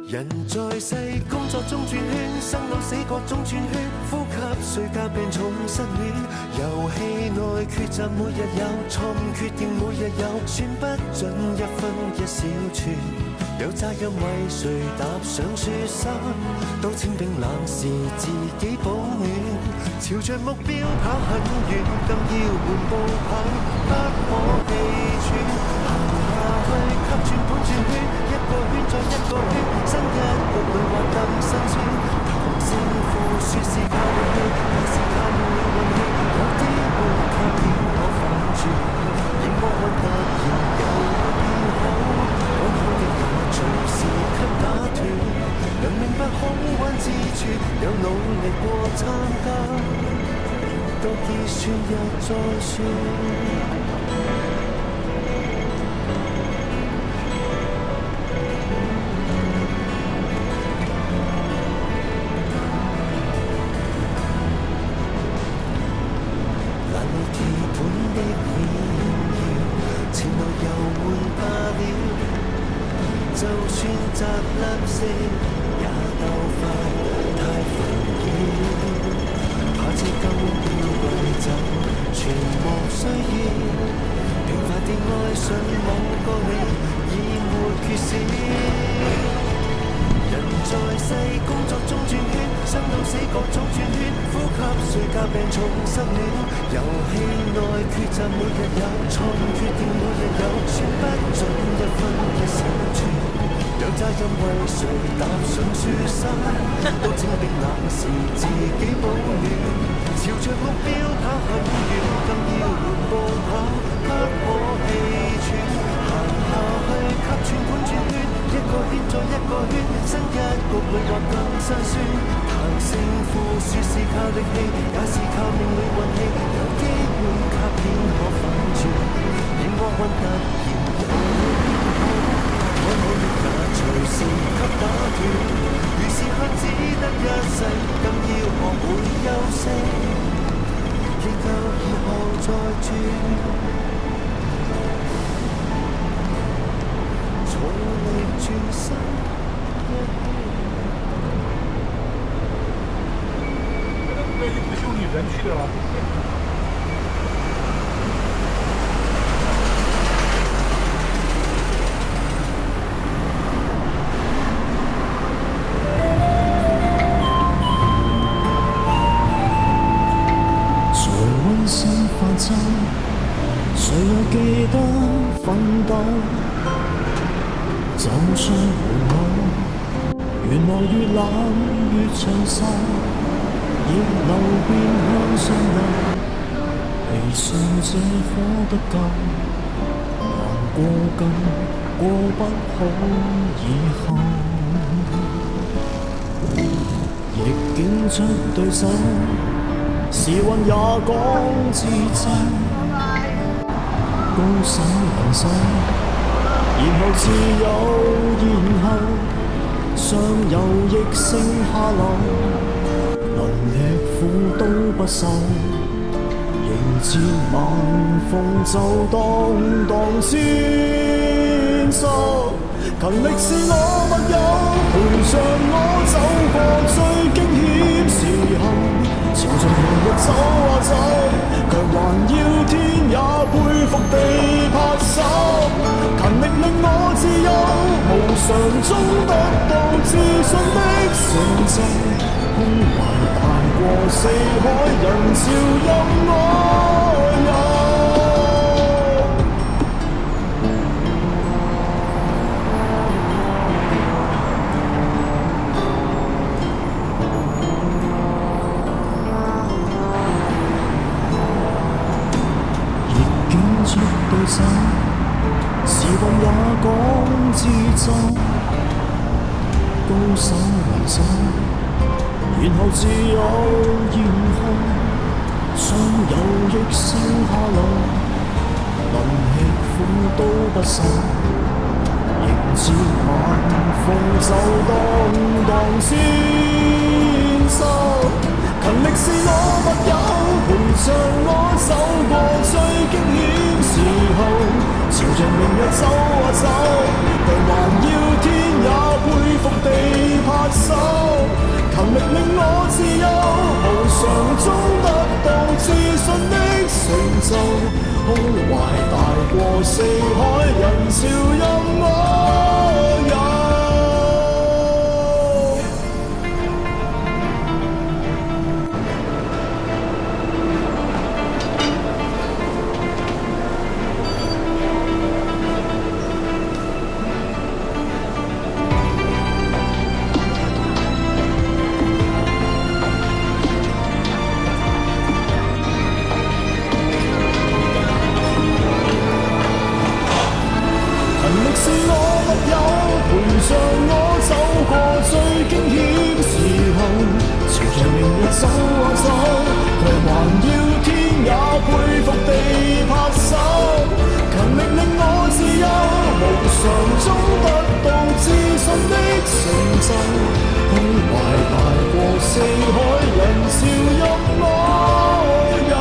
人在世，工作中轉圈，生老死各種轉圈，呼吸、睡覺、病重、失戀，遊戲內抉擇每日有，錯誤決定每日有，算不準一分一小寸，有責任為誰踏上雪山，到清冰冷時自己保暖，朝着目標跑很遠，更要緩步跑，不可氣喘。去吸轉盤轉圈，一個圈再一個圈，新一局裏或更辛酸。談勝負說是靠力氣，也是靠了運氣。有機會靠片可反轉，熒幕運突然又會變好，講好的也隨時給打斷。能明白好玩之處，有努力過參加，到結算日再算。就算雜粒聲也鬥快，太煩擾。怕知今朝貴酒，全無需要。平凡地愛上某個你，已沒缺少。人在世，工作中轉圈，生到死各種轉圈，呼吸、睡覺、病重、失戀，遊戲內抉擇每日有，錯誤決定每日有，算不準一分一小寸。有責任為誰踏上雪山，到清冰冷時自己保暖，朝着目標跑很遠，更要緩步跑，不可氣喘。行下去吸轉盤轉圈，一個圈再一個圈，新一局裏或更辛酸。談勝負說是靠力氣，也是靠命裏運氣。有機會卡片可反轉，熒幕運突然又我努力也隨時給打斷，如是客只得一世，更要學會休息，亦夠以後再轉，重力轉身一圈。这个不修理人去的了。誰又記得奮鬥？就像回我，原來越冷越長壽，逆流便向上游，悲傷這可得救，難過更過不好以後，逆境出對手。時運也講自制，高手能手，然後自有然後，上游亦剩下流，能吃苦都不受，迎接晚風就當當千秋。勤力是我密友，陪着我走過最驚險時候。朝着明日走啊走，卻還要天也佩服地拍手。勤力令我自由，無常中得到自信的成就。胸懷大過四海，人潮任我遊。出對手，時運也講自奏，高手為首，然後自有然後，上游亦剩下流，能吃苦都不受，迎接晚風就當當千秋。勤力是我密友，陪着我走過最驚險時候，朝着明日走啊走，卻還要天也佩服地懷大過四海，人潮任我遊。是我密友，陪着我走過最驚險時候，朝着明日走啊走，卻還要天也佩服地拍手。勤力令我自由，無常中得到自信的成就，胸懷大過四海，人潮任我遊。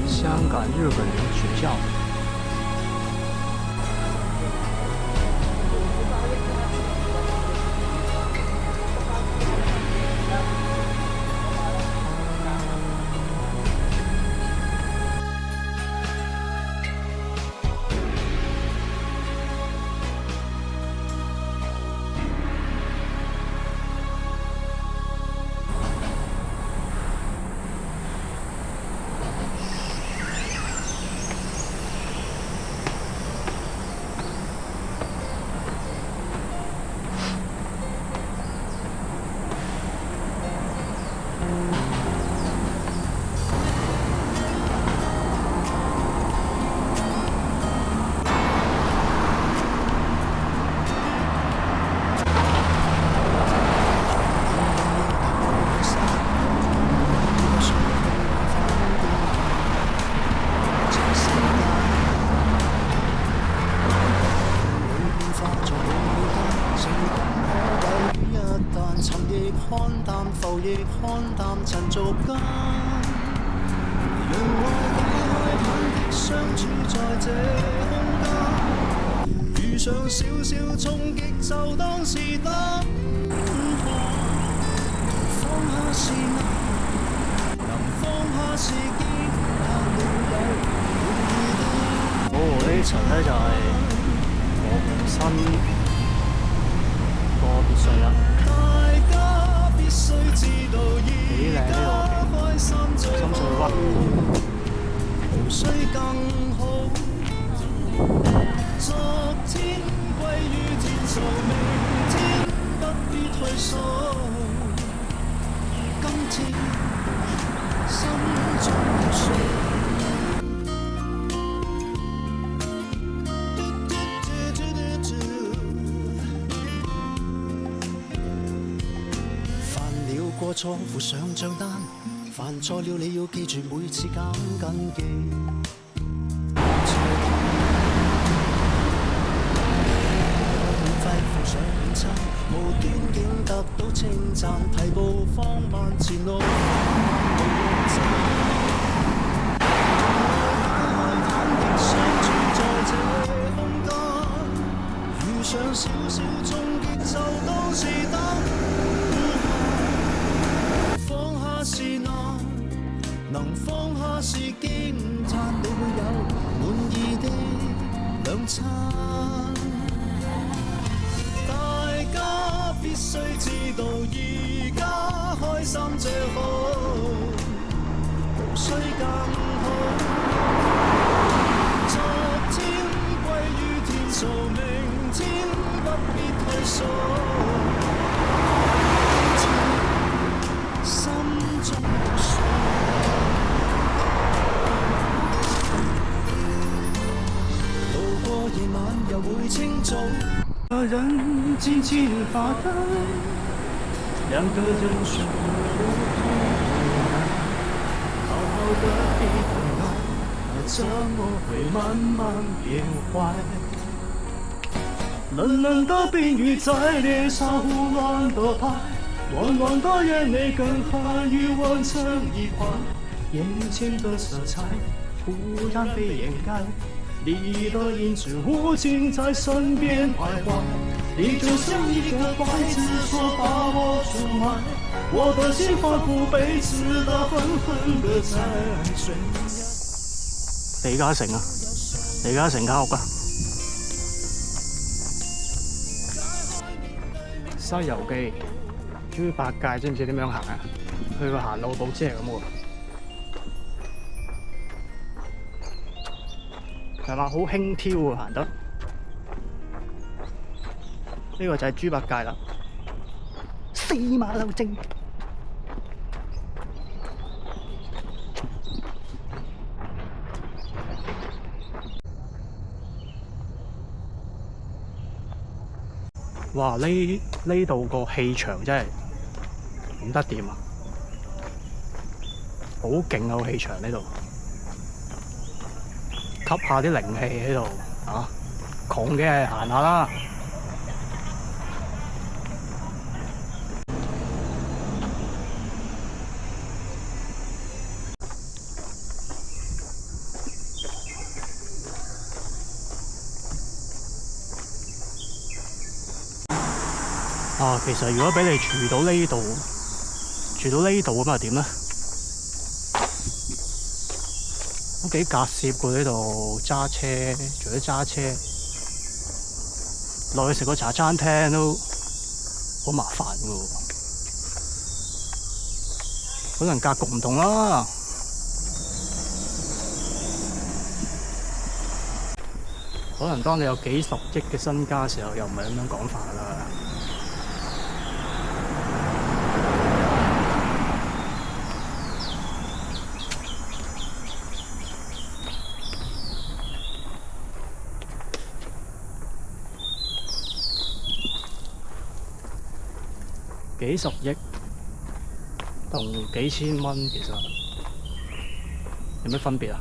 香港、日本的学校。後亦看淡塵俗間。讓我解開忐忑，相處在這空間。遇上少少衝擊，就當是突破。放下是難，能放下是堅，但沒有滿意的。呢層咧就係我本身個別墅啦。大家必須知道幾靚呢個開心最深水灣，無需更好。昨天歸於天數，明天不必退縮。今天心中有數。過錯附上帳單，犯錯了你要記住每次減緊記。免費附上午餐，無端竟得到稱讚，提步放慢前路。相處在這空間，遇上少少衝擊，就當是燈。是難，能放下是驚嘆，你會有滿意的兩餐。大家必須知道，而家開心最好，無需更好。昨天歸於天數，明天不必退縮。夜晚又會清早，個人靜靜發呆，兩個人說好好的一份愛，怎麼會慢慢變壞？冷冷的冰雨在臉上胡亂的拍，暖暖的眼淚跟寒雨混成一塊，眼前的色彩忽然被掩蓋。你的影子無盡在身邊徘徊，你就像一個拐子手把我出賣，我的心仿佛被刺得狠狠地在懸崖。李嘉誠啊，李嘉誠間屋啊，《西遊記》豬八戒知唔知點樣行啊？去個行路寶遮咁喎。係嘛？好輕佻啊，行得。呢個就係豬八戒啦，司馬騮精。哇！呢度個氣場真係唔得掂啊！好勁啊個氣場呢度。吸下啲靈氣喺度啊！窮嘅行下啦。啊，其實如果俾你住到呢度咁又點咧？都幾隔涉喎呢度，揸車，除咗揸車，落去食個茶餐廳都好麻煩嘅喎。可能格局唔同啦。可能當你有幾十億嘅身家嘅時候，又唔係咁樣講法啦。幾十億同幾千蚊，其實有咩分別啊？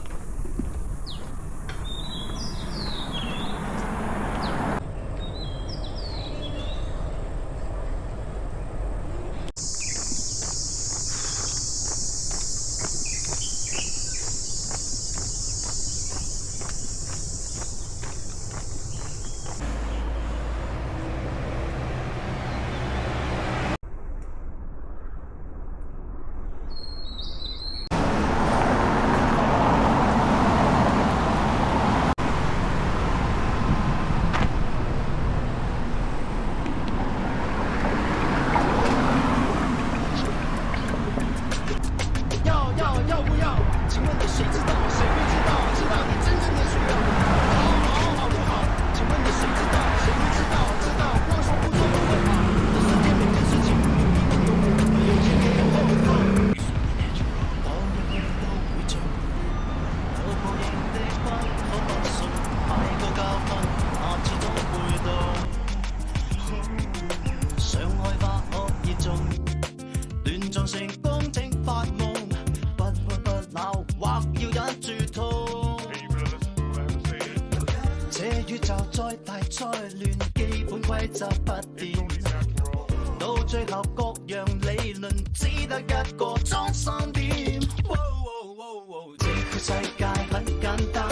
再亂，基本規則不變。到最後各樣理論只得一個裝三點。這個世界很簡單，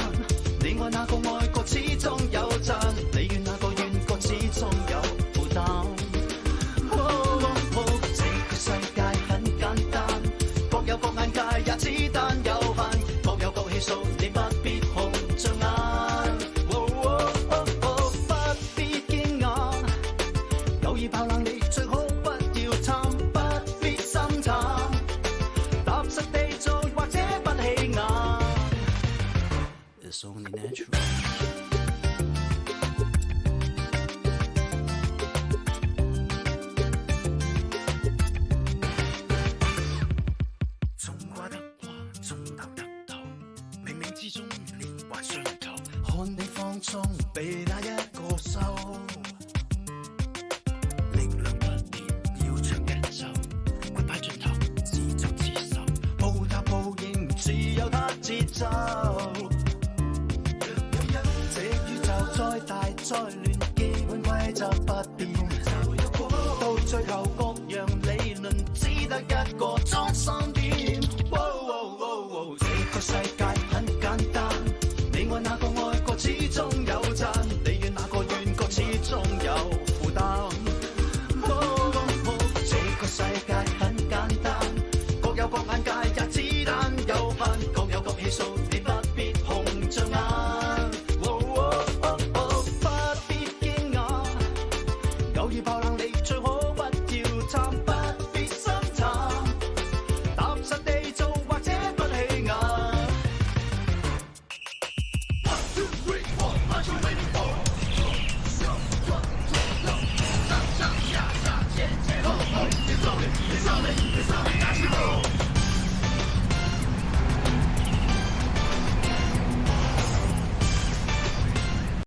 你愛哪個愛過始終有讚，你怨哪個怨過始終有負擔。這個世界很簡單，各有各眼界也只單有限，各有各氣數，你不必紅着眼。不必驚訝，有意爆冷你最好不要貪，不必心淡，踏實地做或者不起眼。It's only natural。種瓜得瓜，種豆得豆，冥冥之中連環相扣，看你放縱被那一個收，力量不變，要長一週，骨牌盡頭，自作自受，報答報應，自有他節奏。